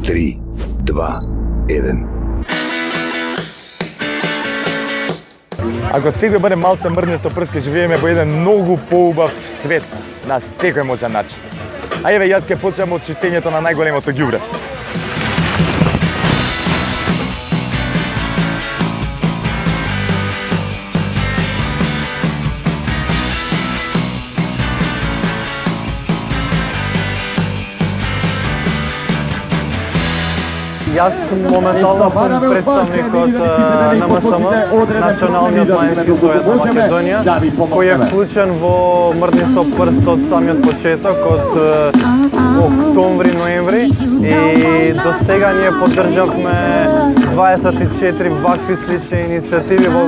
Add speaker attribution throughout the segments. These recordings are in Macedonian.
Speaker 1: 3, 2, 1.
Speaker 2: Ако секој бъде малце мрдне со прст, ќе живееме во еден многу поубав свет на секој можен начин. А еве јас ќе почнам од чистењето на најголемото ѓубре.
Speaker 3: Јас моментално сум представник од НМСМ, Националниот мајински совет на Македонија, кој е вклучен во мрдни со прст од самиот почеток, од октомври-ноември, и до сега ние поддржавме 24 вакви слични иницијативи во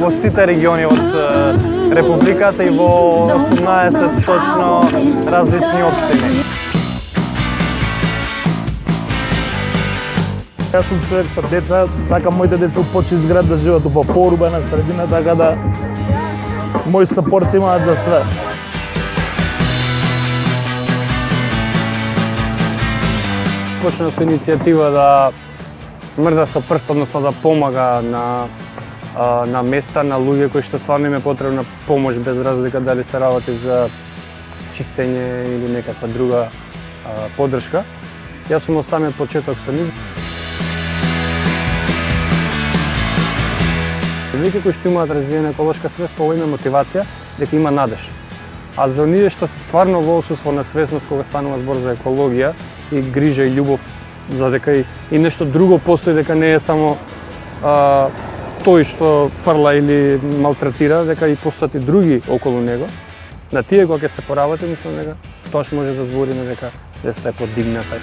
Speaker 3: во сите региони од Републиката и во 18 точно различни општини.
Speaker 4: Јас сум човек со деца, сакам моите деца у почист град да живеат во поурбана средина, така да мој сапорт имаат за све.
Speaker 3: Почна со иницијатива да мрда со прст, односно да помага на места, на луѓе кои што стварно им е потребна помош, без разлика дали се работи за чистење или некаква друга поддршка. Јас сум од самиот почеток со нив. Луѓе кои што имаат развиена еколошка свест, ова има мотивација дека има надеж. А за оние што се стварно во отсуство на свесност кога станува збор за екологија и грижа и љубов за дека и нешто друго постои, дека не е само тој што фрла или малтретира, дека и постојат и други околу него. На тие кога ќе се поработи, мислам дека тоа што може да збориме дека свеста е подигната.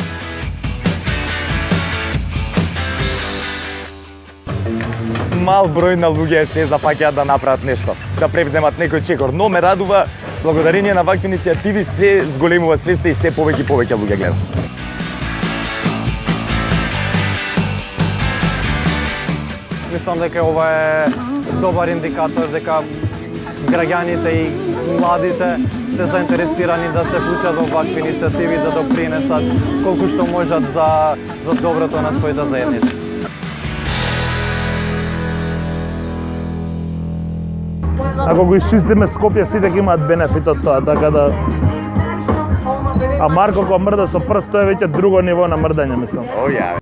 Speaker 2: Мал број на луѓе се запаќаат да направат нешто, да превземат некој чекор, но ме радува благодарение на вакви иницијативи се зголемува свеста и се повеќе и повеќе луѓе гледат.
Speaker 3: Мислам дека ова е добар индикатор дека граѓаните и младите се заинтересирани да се вклучат во вакви иницијативи, да допринесат колку што можат за доброто на своите заедници.
Speaker 4: Ако го изчистиме Скопје, сите ќе имаат бенефит од тоа, така да... А Марко кога мрда со прст, тоа е веќе друго ниво на мрдање, мислам.
Speaker 2: О, ја,